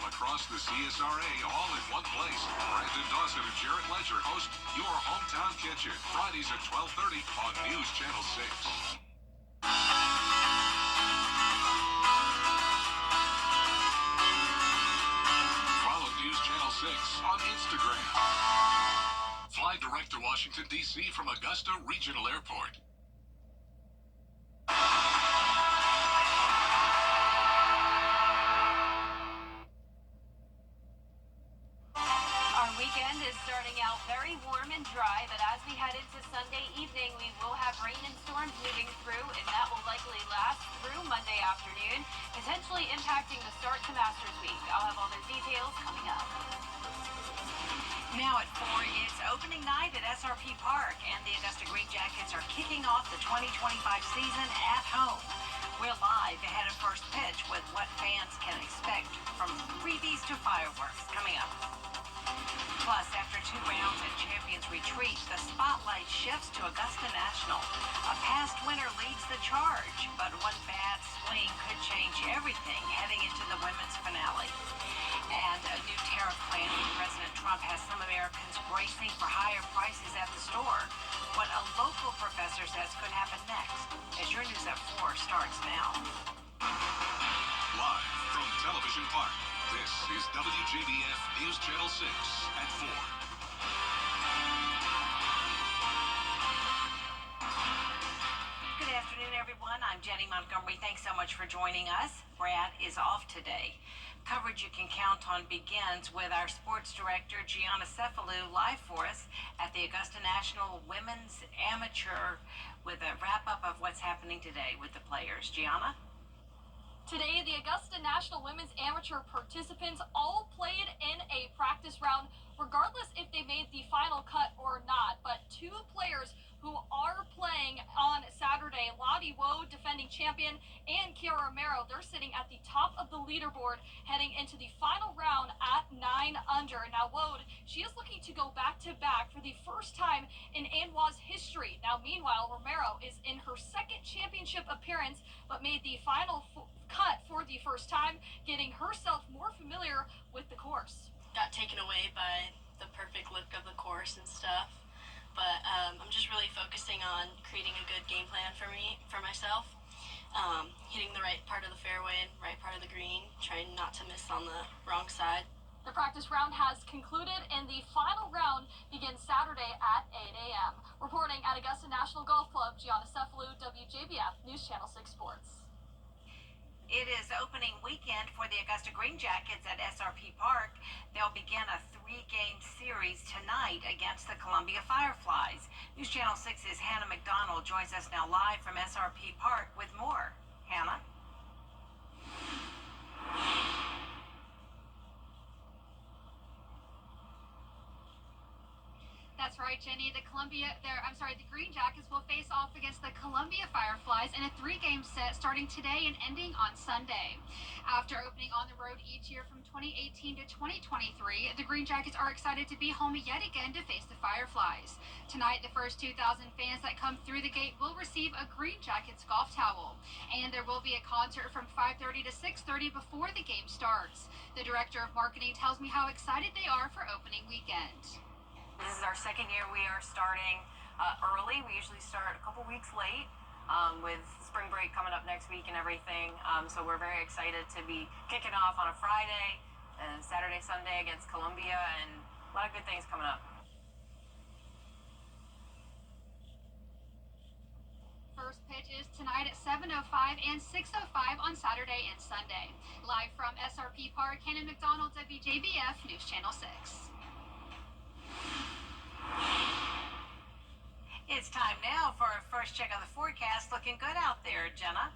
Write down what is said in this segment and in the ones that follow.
from across the CSRA all in one place. Brandon Dawson and Jarrett Ledger host Your Hometown Kitchen, Fridays at 12:30 on News Channel 6. Follow News Channel 6 on Instagram. Fly direct to Washington, D.C. from Augusta Regional Airport. Our weekend is starting out very warm and dry, but as we head into Sunday evening, we will have rain and storms moving through, and that will likely last through Monday afternoon, potentially impacting the start to Masters Week. I'll have all those details coming up. Now at 4, it's opening night at SRP Park, and the Augusta Green Jackets are kicking off the 2025 season at home. We're live ahead of first pitch with what fans can expect from freebies to fireworks coming up. Plus, after 2 rounds at Champions Retreat, the spotlight shifts to Augusta National. A past winner leads the charge, but one bad swing could change everything heading into the women's finale. And a new tariff plan from President Trump has some Americans bracing for higher prices at the store. What a local professor says could happen next, as your News at 4 starts now. Live from Television Park, this is WJBF News Channel 6 at 4. Good afternoon, everyone. I'm Jenny Montgomery. Thanks so much for joining us. Brad is off today. Coverage you can count on begins with our sports director, Gianna Cephalou, live for us at the Augusta National Women's Amateur with a wrap-up of what's happening today with the players. Gianna? Today, the Augusta National Women's Amateur participants all played in a practice round, regardless if they made the final cut or not. But 2 players who are playing on Saturday, Lottie Woe, defending champion, and Kiara Romero, they're sitting at the top of the leaderboard heading into the final round at 9 under. Now, Woe, she is looking to go back-to-back for the first time in ANWA's history. Now, meanwhile, Romero is in her 2nd championship appearance, but made the final cut for the first time, getting herself more familiar with the course. Got taken away by the perfect look of the course and stuff. But I'm just really focusing on creating a good game plan for myself, hitting the right part of the fairway and right part of the green, trying not to miss on the wrong side. The practice round has concluded, and the final round begins Saturday at 8 a.m. Reporting at Augusta National Golf Club, Gianna Cephalou, WJBF News Channel 6 Sports. It is opening weekend for the Augusta Green Jackets at SRP Park. They'll begin a 3-game series tonight against the Columbia Fireflies. News Channel 6's Hannah McDonald joins us now live from SRP Park with more. Hannah? That's right, Jenny. The Green Jackets will face off against the Columbia Fireflies in a 3-game set starting today and ending on Sunday. After opening on the road each year from 2018 to 2023, the Green Jackets are excited to be home yet again to face the Fireflies. Tonight, the first 2,000 fans that come through the gate will receive a Green Jackets golf towel. And there will be a concert from 5:30 to 6:30 before the game starts. The director of marketing tells me how excited they are for opening weekend. This is our 2nd year. We are starting early. We usually start a couple weeks late with spring break coming up next week and everything. So we're very excited to be kicking off on a Friday and Saturday, Sunday against Columbia, and a lot of good things coming up. First pitch is tonight at 7:05 and 6:05 on Saturday and Sunday. Live from SRP Park, Hannah McDonald, WJBF News Channel 6. It's time now for our first check of the forecast. Looking good out there, Jenna.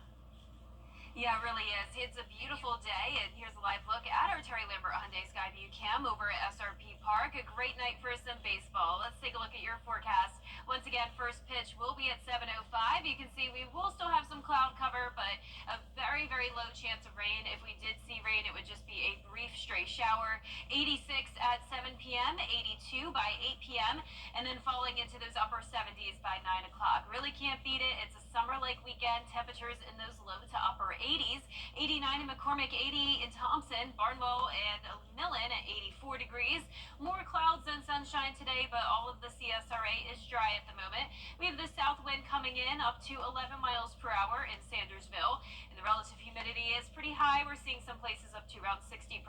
Yeah, it really is. It's a beautiful day, and here's a live look at our Terry Lambert Hyundai Skyview Cam over at SRP Park. A great night for some baseball. Let's take a look at your forecast. Once again, first pitch will be at 7:05. You can see we will still have some cloud cover, but a very, very low chance of rain. If we did see rain, it would just be a brief stray shower. 86 at 7 p.m., 82 by 8 p.m., and then falling into those upper 70s by 9 o'clock. Really can't beat it. It's a summer-like weekend. Temperatures in those low to upper 80s. 89 in McCormick, 80 in Thompson, Barnwell, and 84 degrees. More clouds than sunshine today, but all of the CSRA is dry at the moment. We have the south wind coming in up to 11 miles per hour in Sandersville, and the relative humidity is pretty high. We're seeing some places up to around 60%.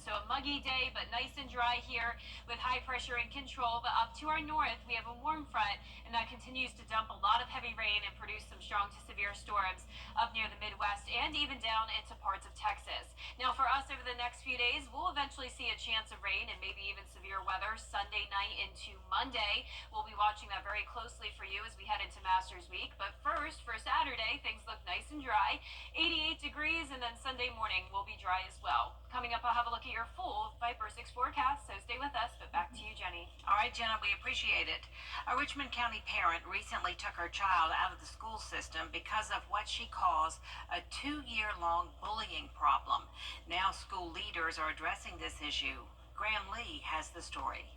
So a muggy day, but nice and dry here with high pressure in control. But up to our north, we have a warm front, and that continues to dump a lot of heavy rain and produce some strong to severe storms up near the Midwest and even down into parts of Texas. Now for us over the next few days, we'll eventually see a chance of rain and maybe even severe weather Sunday night into Monday. We'll be watching that very closely for you as we head into Masters Week. But first, for Saturday, things look nice and dry, 88 degrees, and then Sunday morning will be dry as well. Coming up, I'll have a look at your full Viper 6 forecast, so stay with us. But back to you, Jenny. All right, Jenna, we appreciate it. A Richmond County parent recently took her child out of the school system because of what she calls a 2-year-long bullying problem. Now school leaders are addressing this issue. Graham Lee has the story.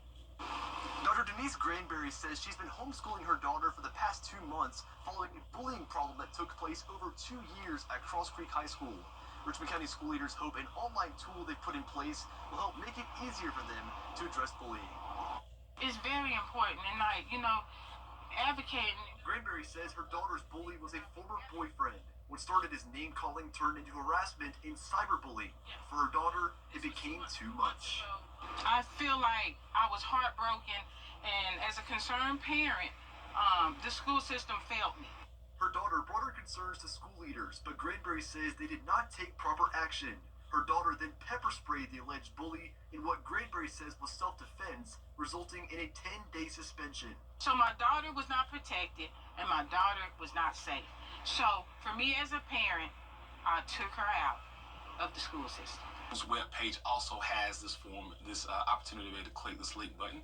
Dr. Denise Granberry says she's been homeschooling her daughter for the past 2 months following a bullying problem that took place over 2 years at Cross Creek High School. Richmond County school leaders hope an online tool they put in place will help make it easier for them to address bullying. It's very important, and advocating. Granberry says her daughter's bully was a former boyfriend. What started as name-calling turned into harassment and cyberbullying. For her daughter, it became too much. I feel like I was heartbroken, and as a concerned parent, the school system failed me. Her daughter brought her concerns to school leaders, but Granberry says they did not take proper action. Her daughter then pepper sprayed the alleged bully in what Granberry says was self-defense, resulting in a 10-day suspension. So my daughter was not protected, and my daughter was not safe. So for me as a parent, I took her out of the school system. This web page also has this opportunity to click this link button.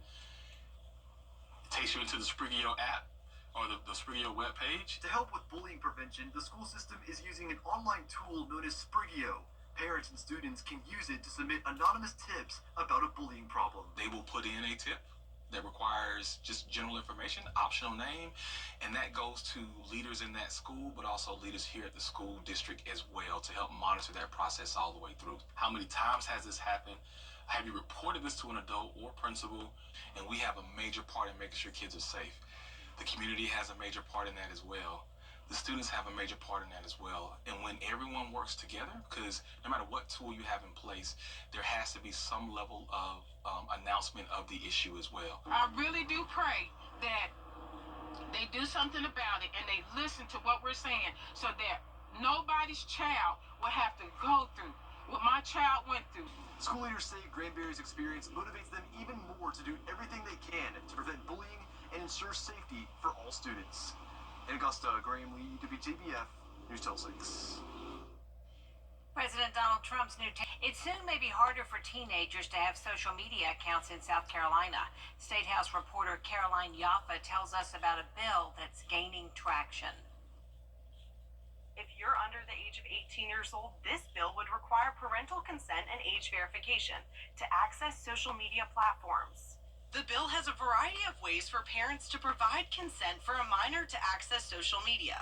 It takes you into the Sprigio app or the Sprigio web page. To help with bullying prevention, the school system is using an online tool known as Sprigio. Parents and students can use it to submit anonymous tips about a bullying problem. They will put in a tip that requires just general information, optional name, and that goes to leaders in that school, but also leaders here at the school district as well to help monitor that process all the way through. How many times has this happened? Have you reported this to an adult or principal? And we have a major part in making sure kids are safe. The community has a major part in that as well. The students have a major part in that as well. And when everyone works together, because no matter what tool you have in place, there has to be some level of announcement of the issue as well. I really do pray that they do something about it and they listen to what we're saying so that nobody's child will have to go through what my child went through. School leaders say Granberry's experience motivates them even more to do everything they can to prevent bullying and ensure safety for all students. In Augusta, Graham Lee, WJBF, News Channel 6. President Donald Trump's new it soon may be harder for teenagers to have social media accounts in South Carolina. State House reporter Caroline Yaffa tells us about a bill that's gaining traction. If you're under the age of 18 years old, this bill would require parental consent and age verification to access social media platforms. The bill has a variety of ways for parents to provide consent for a minor to access social media.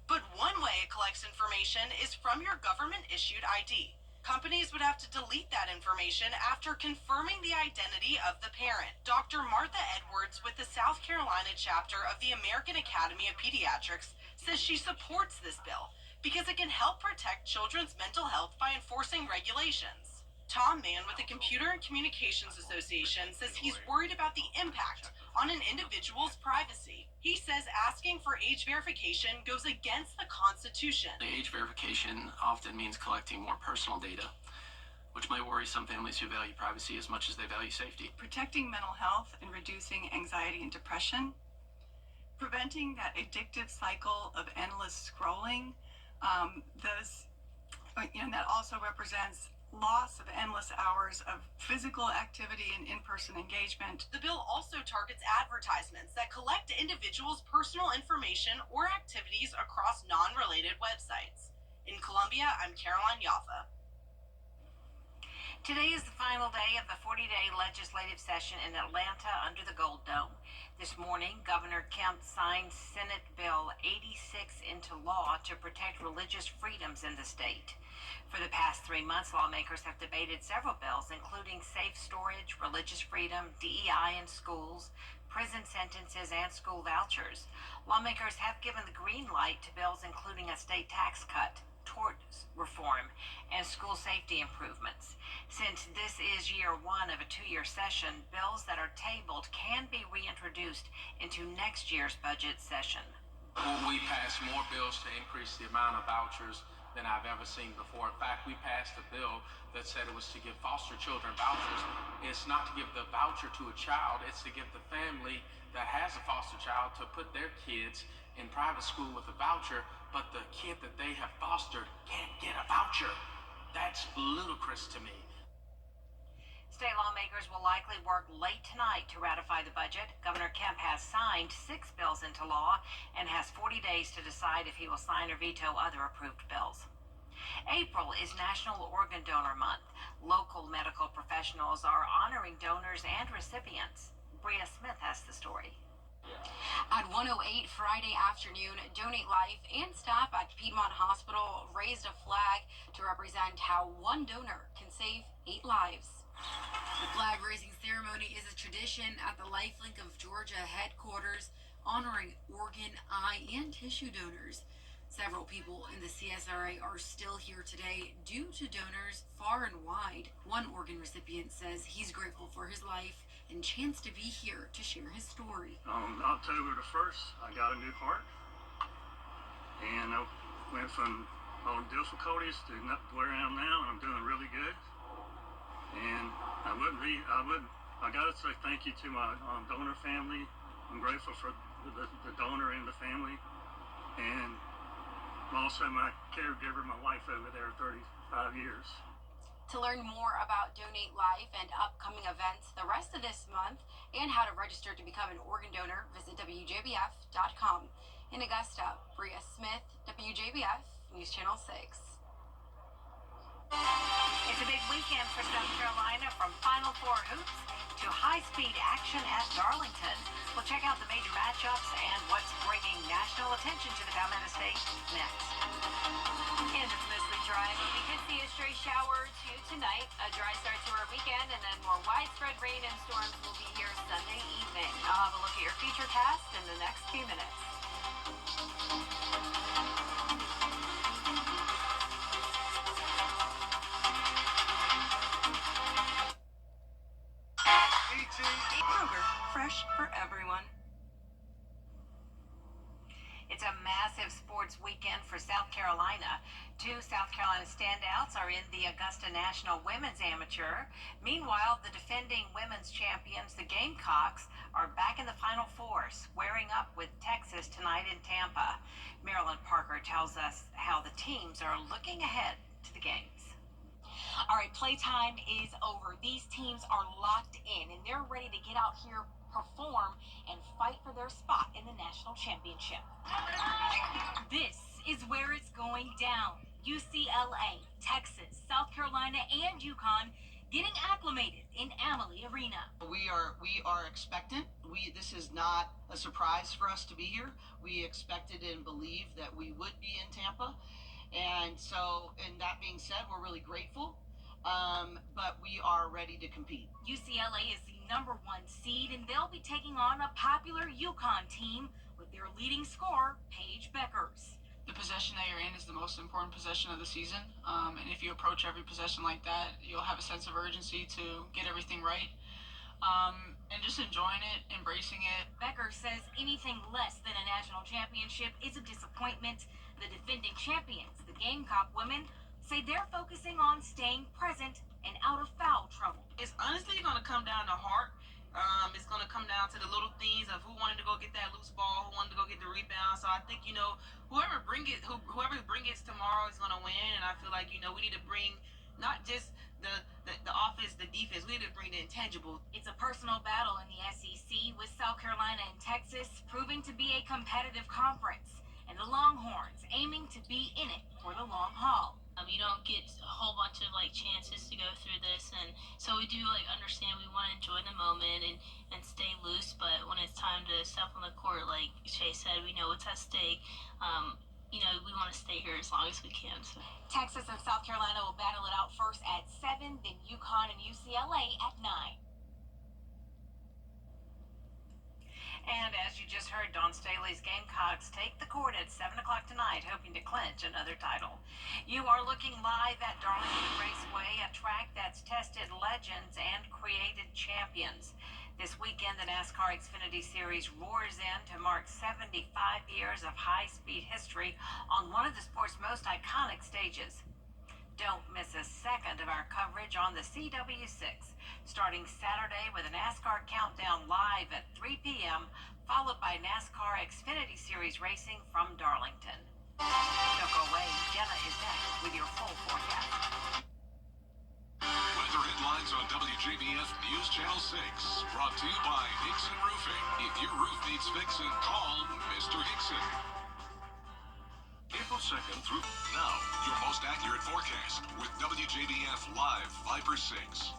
But one way it collects information is from your government-issued ID. Companies would have to delete that information after confirming the identity of the parent. Dr. Martha Edwards with the South Carolina chapter of the American Academy of Pediatrics says she supports this bill because it can help protect children's mental health by enforcing regulations. Tom Mann with the Computer and Communications Association says he's worried about the impact on an individual's privacy. He says asking for age verification goes against the Constitution. The age verification often means collecting more personal data, which may worry some families who value privacy as much as they value safety. Protecting mental health and reducing anxiety and depression, preventing that addictive cycle of endless scrolling, that also represents loss of endless hours of physical activity and in-person engagement. The bill also targets advertisements that collect individuals' personal information or activities across non-related websites. In Columbia, I'm Caroline Yaffa. Today is the final day of the 40-day legislative session in Atlanta under the Gold Dome. This morning, Governor Kemp signed Senate Bill 86 into law to protect religious freedoms in the state. For the past 3 months, lawmakers have debated several bills, including including safe storage, religious freedom, DEI in schools, prison sentences, and school vouchers. Lawmakers have given the green light to bills including a state tax cut, tort reform, and school safety improvements. Since this is year one of a 2-year session, bills that are tabled can be reintroduced into next year's budget session. We passed more bills to increase the amount of vouchers than I've ever seen before. In fact, we passed a bill that said it was to give foster children vouchers. It's not to give the voucher to a child, it's to give the family that has a foster child to put their kids in private school with a voucher, but the kid that they have fostered can't get a voucher. That's ludicrous to me. State lawmakers will likely work late tonight to ratify the budget. Governor Kemp has signed 6 bills into law and has 40 days to decide if he will sign or veto other approved bills. April is National Organ Donor Month. Local medical professionals are honoring donors and recipients. Bria Smith has the story. At 1:08 Friday afternoon, Donate Life and staff at Piedmont Hospital raised a flag to represent how one donor can save 8 lives. The flag raising ceremony is a tradition at the Lifelink of Georgia headquarters, honoring organ, eye, and tissue donors. Several people in the CSRA are still here today due to donors far and wide. One organ recipient says he's grateful for his life and chance to be here to share his story. On October the 1st, I got a new heart, and I went from all the difficulties to where I am now, and I'm doing really good. And I gotta say thank you to my donor family. I'm grateful for the donor and the family, and also my caregiver, my wife over there, 35 years. To learn more about Donate Life and upcoming events the rest of this month and how to register to become an organ donor, visit WJBF.com. In Augusta, Bria Smith, WJBF, News Channel 6. It's a big weekend for South Carolina, from Final Four hoops to high-speed action at Darlington. We'll check out the major matchups and what's bringing national attention to the Palmetto State next. And it's mostly dry, but we could see a stray shower or two tonight. A dry start to our weekend, and then more widespread rain and storms will be here Sunday evening. I'll have a look at your feature cast in the next few minutes. Kroger, fresh for everyone. It's a massive sports weekend for South Carolina. 2 South Carolina standouts are in the Augusta National Women's Amateur. Meanwhile, the defending women's champions, the Gamecocks, are back in the Final Four, squaring up with Texas tonight in Tampa. Marilyn Parker tells us how the teams are looking ahead to the games. All right, playtime is over. These teams are locked in, and they're ready to get out here, perform, and fight for their spot in the national championship. This is where it's going down. UCLA, Texas, South Carolina, and UConn getting acclimated in Amalie Arena. We are expectant. This is not a surprise for us to be here. We expected and believed that we would be in Tampa. And so, and that being said, we're really grateful, but we are ready to compete. UCLA is the #1 seed, and they'll be taking on a popular UConn team with their leading scorer, Paige Beckers. The possession that you're in is the most important possession of the season, and if you approach every possession like that, you'll have a sense of urgency to get everything right, and just enjoying it, embracing it. Becker says anything less than a national championship is a disappointment. The defending champions, the Gamecock women, say they're focusing on staying present and out of foul trouble. It's honestly going to come down to heart. It's going to come down to the little things of who wanted to go get that loose ball, who wanted to go get the rebound. So I think, whoever bring it tomorrow is going to win. And I feel like, we need to bring not just the offense, the defense. We need to bring the intangible. It's a personal battle in the SEC, with South Carolina and Texas proving to be a competitive conference, and the Longhorns aiming to be in it for the long haul. You don't get a whole bunch of chances to go through this, and so we do understand we want to enjoy the moment and stay loose, but when it's time to step on the court, like Shay said, we know what's at stake. we want to stay here as long as we can. So. Texas and South Carolina will battle it out first at 7, then UConn and UCLA at 9. And as you just heard, Dawn Staley's Gamecocks take the court at 7 o'clock tonight, hoping to clinch another title. You are looking live at Darlington Raceway, a track that's tested legends and created champions. This weekend, the NASCAR Xfinity Series roars in to mark 75 years of high-speed history on one of the sport's most iconic stages. Don't miss a second of our coverage on the CW6, starting Saturday with a NASCAR countdown live at 3 p.m., followed by NASCAR Xfinity Series racing from Darlington. Don't go away. Jenna is next with your full forecast. Weather headlines on WJBF News Channel 6, brought to you by Hickson Roofing. If your roof needs fixing, call Mr. Hickson. April 2nd through now, your most accurate forecast with WJBF Live 5 for 6.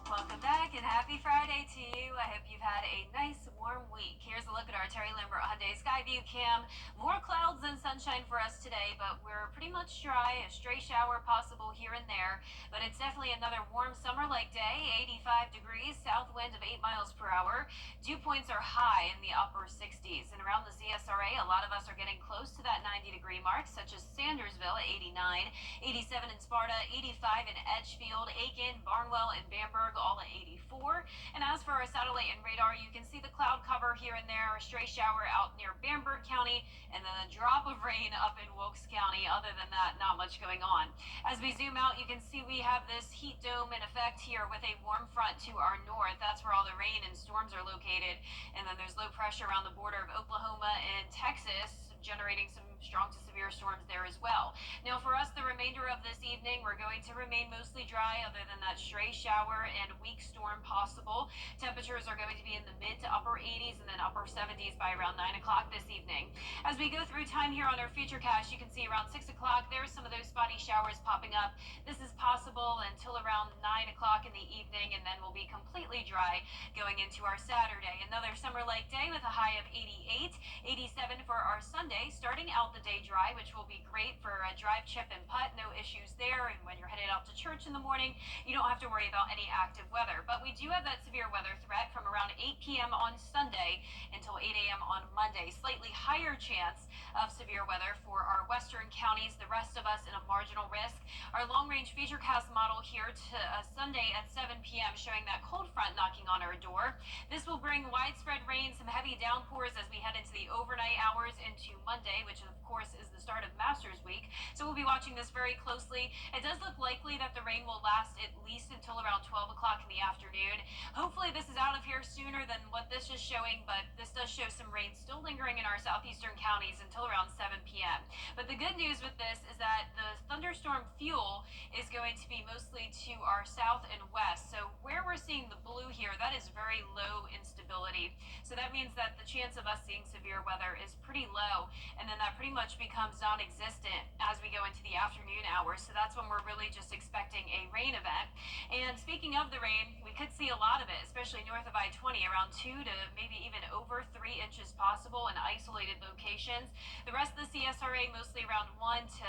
Welcome back and happy Friday to you. I hope you've had a nice warm week. Here's a look at our Terry Lambert Hyundai Skyview cam. More clouds than sunshine for us today, but we're pretty much dry. A stray shower possible here and there, but it's definitely another warm summer-like day. 85 degrees, south wind of 8 miles per hour. Dew points are high in the upper 60s, and around the ZSRA, a lot of us are getting close to that 90-degree mark, such as Sandersville at 89, 87 in Sparta, 85 in Edgefield, Aiken, Barnwell, and Bamberg, all at 84. And as for our satellite and radar, you can see the cloud cover here and there, a stray shower out near Bamberg County, and then a drop of rain up in Wilkes County. Other than that, not much going on. As we zoom out, you can see we have this heat dome in effect here with a warm front to our north. That's where all the rain and storms are located. And then there's low pressure around the border of Oklahoma and Texas, generating some strong to severe storms there as well. Now for us, the remainder of this evening, we're going to remain mostly dry other than that stray shower and weak storm possible. Temperatures are going to be in the mid to upper 80s and then upper 70s by around 9 o'clock this evening. As we go through time here on our futurecast, you can see around 6 o'clock, there's some of those spotty showers popping up. This is possible until around 9 o'clock in the evening, and then we'll be completely dry going into our Saturday. Another summer-like day with a high of 88, 87 for our Sunday, starting out the day dry, which will be great for a drive, chip, and putt. No issues there. And when you're headed out to church in the morning, you don't have to worry about any active weather. But we do have that severe weather threat from around 8 p.m. on Sunday until 8 a.m. on Monday. Slightly higher chance of severe weather for our western counties, the rest of us in a marginal risk. Our long-range futurecast model here to Sunday at 7 p.m. showing that cold front knocking on our door. This will bring widespread rain, some heavy downpours as we head into the overnight hours into Monday, which of course is the start of Masters Week. So we'll be watching this very closely. It does look likely that the rain will last at least until around 12 o'clock in the afternoon. Hopefully this is out of here sooner than what this is showing, but this does show some rain still lingering in our southeastern counties until around 7 p.m. But the good news with this is that the thunderstorm fuel is going to be mostly to our south and west. So where we're seeing the blue here, that is very low instability. So that means that the chance of us seeing severe weather is pretty low, and then that pretty much becomes non-existent as we go into the afternoon hours. So that's when we're really just expecting a rain event. And speaking of the rain, we could see a lot of it, especially north of I-20, around 2 to maybe even over 3 inches possible in isolated locations. The rest of the CSRA mostly around 1 to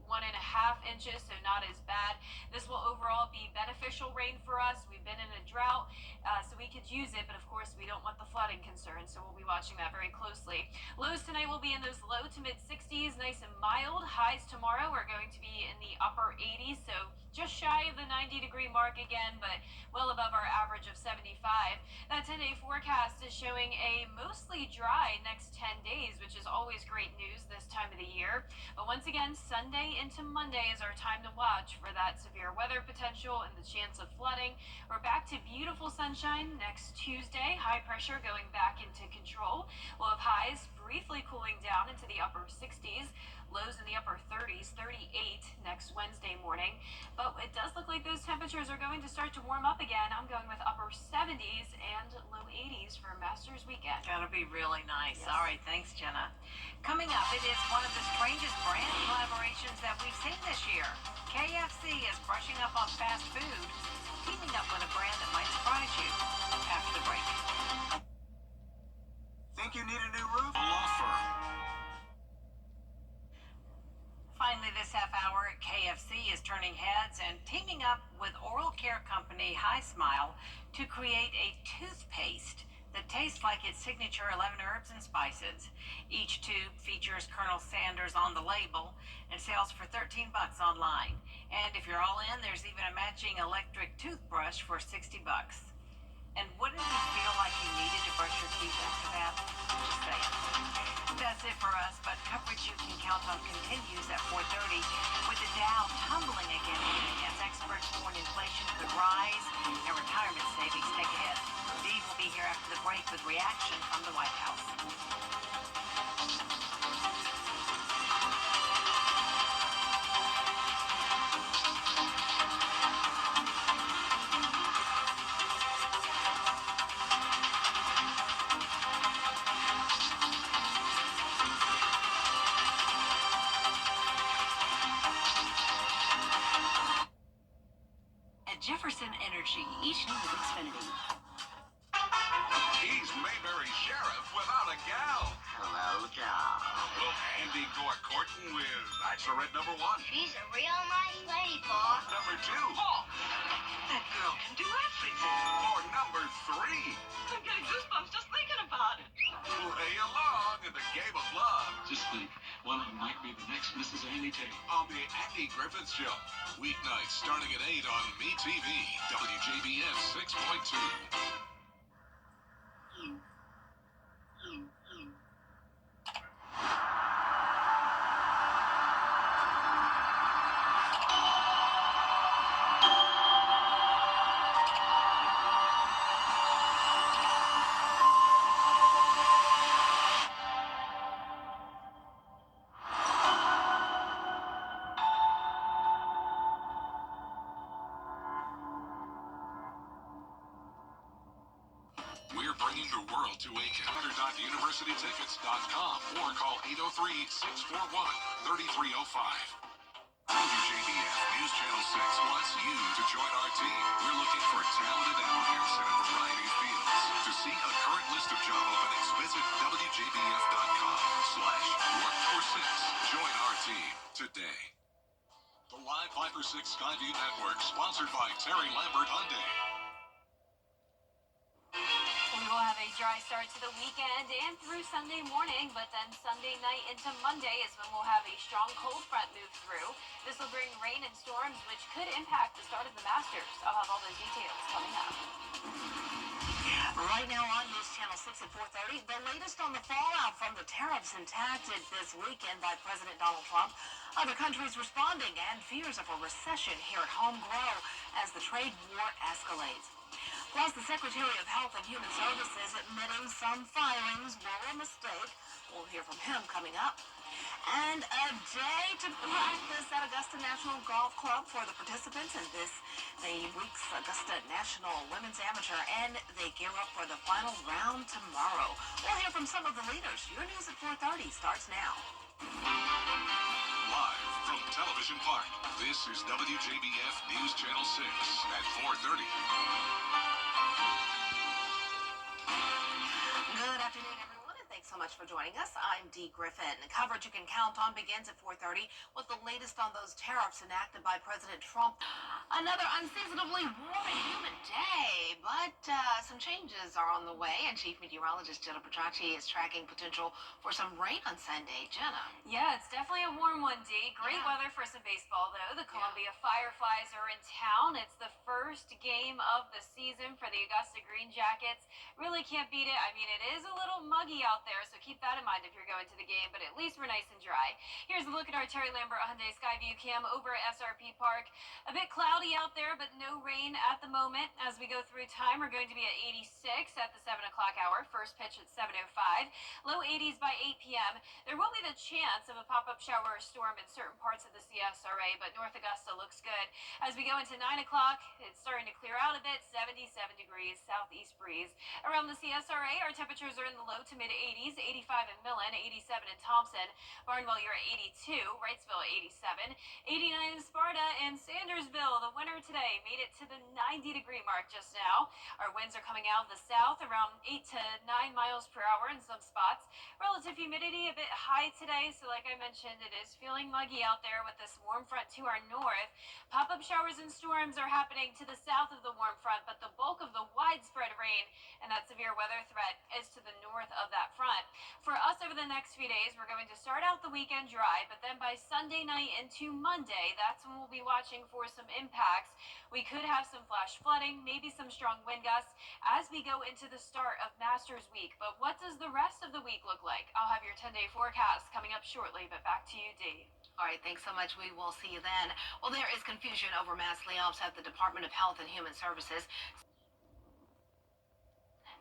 1.5 inches, so not as bad. This will overall be beneficial rain for us. We've been in a drought, so we could use it, but of course we don't want the flooding concern, so we'll be watching that very closely. Lows tonight will be in those low to mid 60s, nice and mild. Highs tomorrow are going to be in the upper 80s, so just shy of the 90-degree mark again, but well above our average of 75. That 10-day forecast is showing a mostly dry next 10 days, which is always great news this time of the year. But once again, Sunday into Monday is our time to watch for that severe weather potential and the chance of flooding. We're back to beautiful sunshine next Tuesday. High pressure going back into control. We'll have highs briefly cooling down into the upper 60s. Lows in the upper 30s, 38 next Wednesday morning. But it does look like those temperatures are going to start to warm up again. I'm going with upper 70s and low 80s for Masters weekend. That'll be really nice. Yes. All right, thanks, Jenna. Coming up, it is one of the strangest brand collaborations that we've seen this year. KFC is brushing up on fast food, teaming up with a brand that might surprise you. After the break. Think you need a new roof? A law firm. turning heads and teaming up with oral care company High Smile to create a toothpaste that tastes like its signature 11 herbs and spices. Each tube features Colonel Sanders on the label and sells for $13 online. And if you're all in, there's even a matching electric toothbrush for $60. And wouldn't you feel like you needed to brush your teeth after that? Just saying. That's it for us, but coverage you can count on continues at 4:30 with the Dow tumbling again as experts warn inflation could rise and retirement savings take a hit. Dee will be here after the break with reaction from the White House. At Jefferson Energy, each new with Xfinity. He's Mayberry Sheriff without a gal. Hello, doll. Will Andy go a courting with Bachelorette number 1? She's a real nice lady, Pa. Number 2? Oh, that girl can do everything. Or number 3? I'm getting goosebumps just thinking about it. Play along in the game of love. Just think, one of them might be the next Mrs. Andy Tate. On the Andy Griffith Show. Weeknights starting at 8 on MeTV. WJBF 6.2. We're bringing the world to Aiken. Universitytickets.com or call 803-641-3305. WJBF News Channel 6 wants you to join our team. We're looking for talented applicants in a variety of fields. To see a current list of job openings, visit WJBF.com/work-for-6. Join our team today. The Live 5 for 6 Skyview Network, sponsored by Terry Lambert Hyundai. We will have a dry start to the weekend and through Sunday morning, but then Sunday night into Monday is when we'll have a strong cold front move through. This will bring rain and storms, which could impact the start of the Masters. I'll have all the details coming up. Right now on News Channel 6 at 4:30, the latest on the fallout from the tariffs enacted this weekend by President Donald Trump. Other countries responding and fears of a recession here at home grow as the trade war escalates. Plus, the Secretary of Health and Human Services admitting some filings were a mistake. We'll hear from him coming up. And a day to practice at Augusta National Golf Club for the participants in the week's Augusta National Women's Amateur, and they gear up for the final round tomorrow. We'll hear from some of the leaders. Your news at 4:30 starts now. Live from Television Park, this is WJBF News Channel 6 at 4:30. Good afternoon, everyone, and thanks so much for joining us. I'm Dee Griffin. Coverage you can count on begins at 4:30 with the latest on those tariffs enacted by President Trump. Another unseasonably warm and humid day, but some changes are on the way, and Chief Meteorologist Jenna Petracci is tracking potential for some rain on Sunday. Jenna. Yeah, it's definitely a warm one, Dee. Great weather for some baseball, though. The Columbia Fireflies are in town. It's the first game of the season for the Augusta Green Jackets. Really can't beat it. I mean, it is a little muggy out there, so keep that in mind if you're going to the game, but at least we're nice and dry. Here's a look at our Terry Lambert Hyundai Skyview Cam over at SRP Park. A bit cloudy out there, but no rain at the moment. As we go through time, we're going to be at 86 at the 7 o'clock hour. First pitch at 7:05. Low 80s by 8 p.m. There will be the chance of a pop-up shower or storm in certain parts of the CSRA, but North Augusta looks good. As we go into 9 o'clock, it's starting to clear out a bit. 77 degrees, southeast breeze. Around the CSRA, our temperatures are in the low to mid 80s. 85 in Millen, 87 in Thompson. Barnwell, you're at 82. Wrightsville, 87. 89 in Sparta and Sandersville. The winner today made it to the 90-degree mark just now. Our Our winds are coming out of the south around 8 to 9 miles per hour in some spots. Relative humidity a bit high today, so like I mentioned, it is feeling muggy out there with this warm front to our north. Pop-up showers and storms are happening to the south of the warm front, but the bulk of the widespread rain and that severe weather threat is to the north of that front. For us over the next few days, we're going to start out the weekend dry, but then by Sunday night into Monday, that's when we'll be watching for some impacts. We could have some flash flooding, maybe some strong wind gusts as we go into the start of Masters Week. But what does the rest of the week look like? I'll have your 10-day forecast coming up shortly, but back to you, Dee. All right, thanks so much. We will see you then. Well, there is confusion over mass layoffs at the Department of Health and Human Services.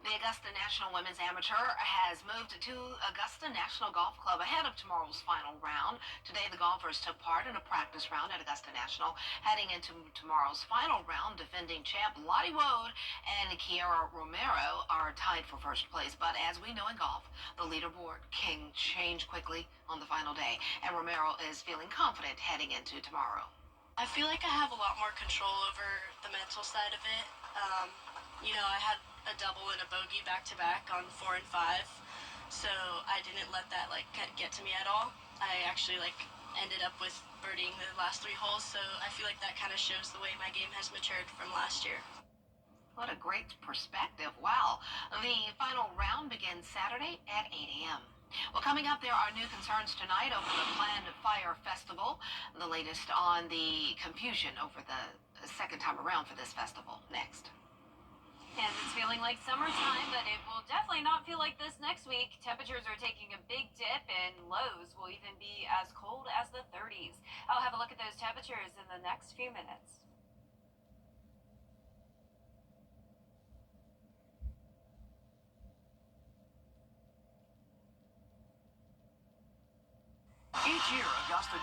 The Augusta National Women's Amateur has moved to Augusta National Golf Club ahead of tomorrow's final round. Today, the golfers took part in a practice round at Augusta National. Heading into tomorrow's final round, defending champ Lottie Wood and Kiara Romero are tied for first place. But as we know in golf, the leaderboard can change quickly on the final day, and Romero is feeling confident heading into tomorrow. I feel like I have a lot more control over the mental side of it. I had a double and a bogey back-to-back on 4 and 5, so I didn't let that get to me at all. I actually ended up with birdieing the last 3 holes, so I feel like that kind of shows the way my game has matured from last year. What a great perspective. Wow. The final round begins Saturday at 8 a.m. Well, coming up, there are new concerns tonight over the planned fire festival. The latest on the confusion over the second time around for this festival. Next. And it's feeling like summertime, but it will definitely not feel like this next week. Temperatures are taking a big dip, and lows will even be as cold as the 30s. I'll have a look at those temperatures in the next few minutes. Each year, Augusta...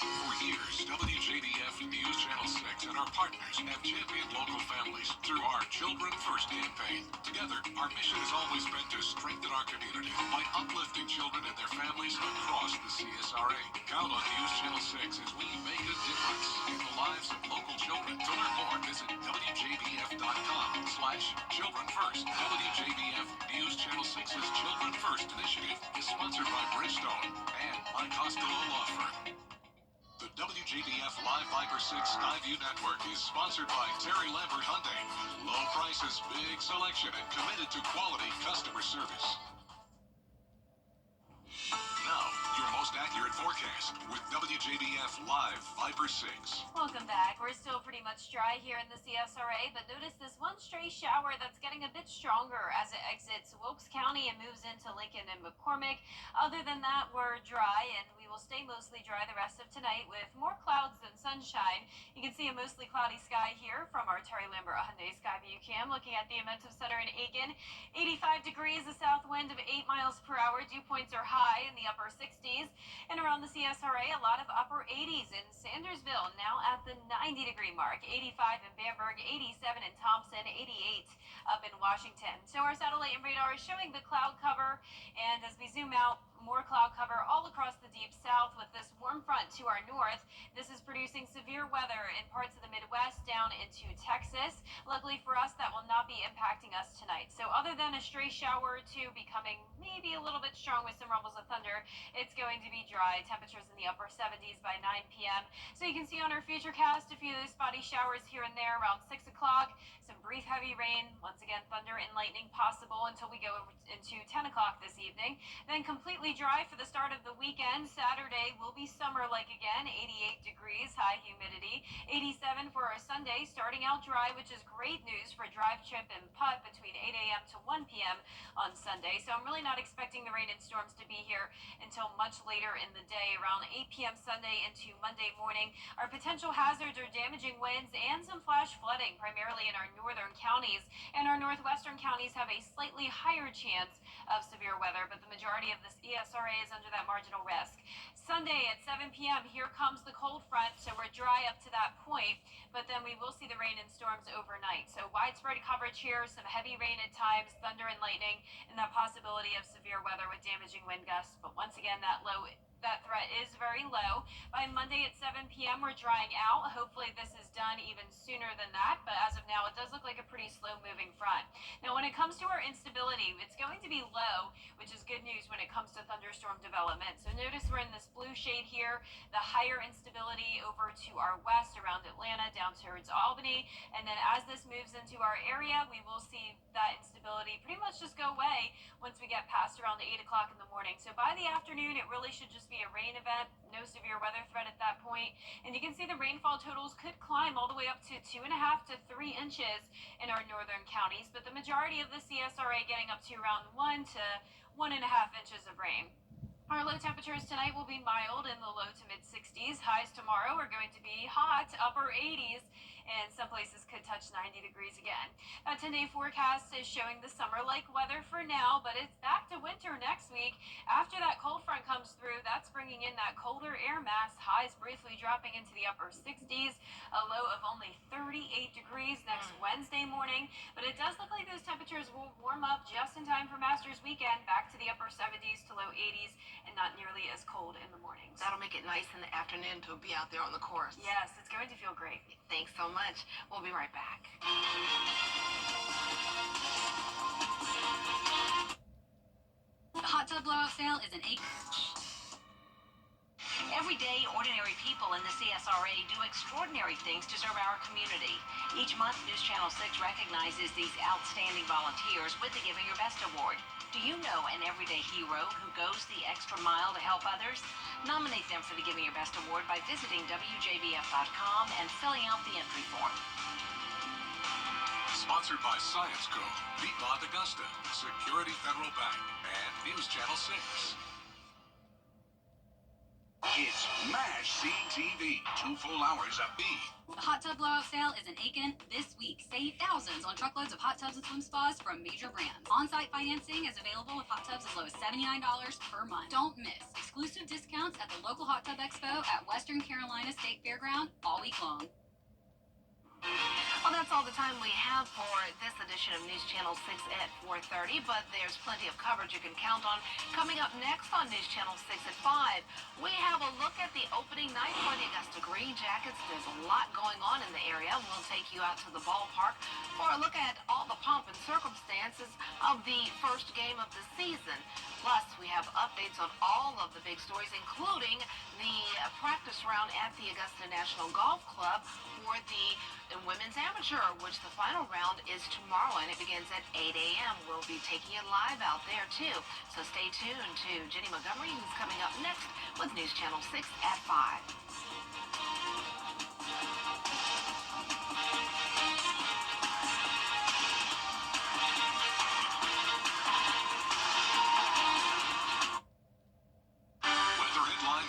For years, WJBF News Channel 6 and our partners have championed local families through our Children First campaign. Together, our mission has always been to strengthen our community by uplifting children and their families across the CSRA. Count on News Channel 6 as we make a difference in the lives of local children. To learn more, visit WJBF.com/Children First. WJBF News Channel 6's Children First initiative is sponsored by Bridgestone and by Costello Law Firm. The WJBF Live Viper 6 Skyview Network is sponsored by Terry Lambert Hyundai. Low prices, big selection, and committed to quality customer service. Now, your most accurate forecast with WJBF Live Viper 6. Welcome back. We're still pretty much dry here in the CSRA, but notice this one stray shower that's getting a bit stronger as it exits Wilkes County and moves into Lincoln and McCormick. Other than that, we're dry, and we will stay mostly dry the rest of tonight with more clouds than sunshine. You can see a mostly cloudy sky here from our Terry Lambert Hyundai Skyview Cam. Looking at the Amentum Center in Aiken, 85 degrees, a south wind of 8 miles per hour. Dew points are high in the upper 60s. And around the CSRA, a lot of upper 80s in Sandersville, now at the 90-degree mark. 85 in Bamberg, 87 in Thompson, 88 up in Washington. So our satellite and radar is showing the cloud cover, and as we zoom out, more cloud cover all across the deep south with this warm front to our north. This is producing severe weather in parts of the Midwest down into Texas. Luckily for us, that will not be impacting us tonight. So other than a stray shower or two becoming maybe a little bit strong with some rumbles of thunder, it's going to be dry. Temperatures in the upper 70s by 9 p.m. So you can see on our futurecast a few of those spotty showers here and there around 6 o'clock. Some brief heavy rain. Once again, thunder and lightning possible until we go into 10 o'clock this evening. Then completely dry for the start of the weekend. Saturday will be summer-like again, 88 degrees, high humidity, 87 for our Sunday, starting out dry, which is great news for drive, chip, and putt between 8 a.m. to 1 p.m. on Sunday. So I'm really not expecting the rain and storms to be here until much later in the day, around 8 p.m. Sunday into Monday morning. Our potential hazards are damaging winds and some flash flooding, primarily in our northern counties, and our northwestern counties have a slightly higher chance of severe weather, but the majority of this ESRA is under that marginal risk. Sunday at 7 p.m., here comes the cold front, so we're dry up to that point, but then we will see the rain and storms overnight. So widespread coverage here, some heavy rain at times, thunder and lightning, and that possibility of severe weather with damaging wind gusts. But once again, that low that threat is very low. By Monday at 7 p.m., we're drying out. Hopefully this is done even sooner than that, but as of now, it does look like a pretty slow-moving front. Now, when it comes to our instability, it's going to be low, which is good news when it comes to thunderstorm development. So notice we're in this blue shade here, the higher instability over to our west around Atlanta, down towards Albany, and then as this moves into our area, we will see that instability pretty much just go away once we get past around 8 o'clock in the morning. So by the afternoon, it really should just be a rain event, no severe weather threat at that point. And you can see the rainfall totals could climb all the way up to 2.5 to 3 inches in our northern counties, but the majority of the CSRA getting up to around 1 to 1.5 inches of rain. Our low temperatures tonight will be mild in the low to mid 60s. Highs tomorrow are going to be hot, upper 80s, and some places could touch 90 degrees again. That 10-day forecast is showing the summer-like weather for now, but it's back to winter next week. After that cold front comes through, that's bringing in that colder air mass. Highs briefly dropping into the upper 60s, a low of only 38 degrees next Wednesday morning. But it does look like those temperatures will warm up just in time for Masters weekend, back to the upper 70s to low 80s, and not nearly as cold in the mornings. That'll make it nice in the afternoon to be out there on the course. Yes, it's going to feel great. Thanks so much. We'll be right back. The hot tub blowout sale is an Every day, ordinary people in the CSRA do extraordinary things to serve our community. Each month, News Channel 6 recognizes these outstanding volunteers with the Giving Your Best Award. Do you know an everyday hero who goes the extra mile to help others? Nominate them for the Giving Your Best Award by visiting WJBF.com and filling out the entry form. Sponsored by Science Co., Piedmont Augusta, Security Federal Bank, and News Channel 6. It's MASH CTV, 2 full hours of beef. The hot tub blowout sale is in Aiken this week. Save thousands on truckloads of hot tubs and swim spas from major brands. On-site financing is available with hot tubs as low as $79 per month. Don't miss exclusive discounts at the local Hot Tub Expo at Western Carolina State Fairground all week long. Well, that's all the time we have for this edition of News Channel 6 at 4:30, but there's plenty of coverage you can count on. Coming up next on News Channel 6 at 5, we have a look at the opening night for the Augusta Green Jackets. There's a lot going on in the area. We'll take you out to the ballpark for a look at all the pomp and circumstances of the first game of the season. Plus, we have updates on all of the big stories, including the practice round at the Augusta National Golf Club for the women's amateur, which the final round is tomorrow, and it begins at 8 a.m. We'll be taking it live out there, too. So stay tuned to Jenny Montgomery, who's coming up next with News Channel 6 at 5.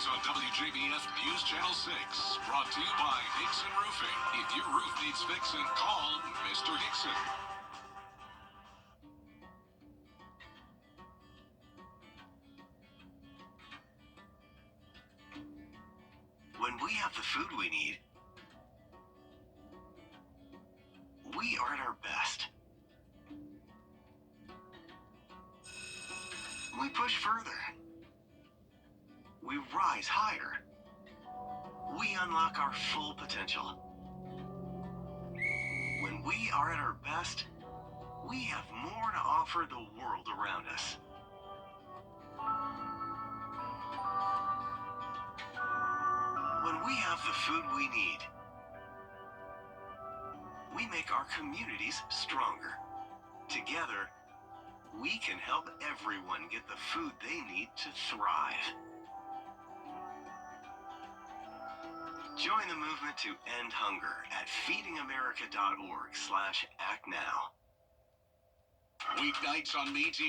On WJBF News Channel 6, brought to you by Hickson Roofing. If your roof needs fixing, call Mr. Hickson. When we have the food we need, we are at our best. We push further. We rise higher. We unlock our full potential. When we are at our best, we have more to offer the world around us. When we have the food we need, we make our communities stronger. Together, we can help everyone get the food they need to thrive. Join the movement to end hunger at feedingamerica.org/actnow. Weeknights on May TV.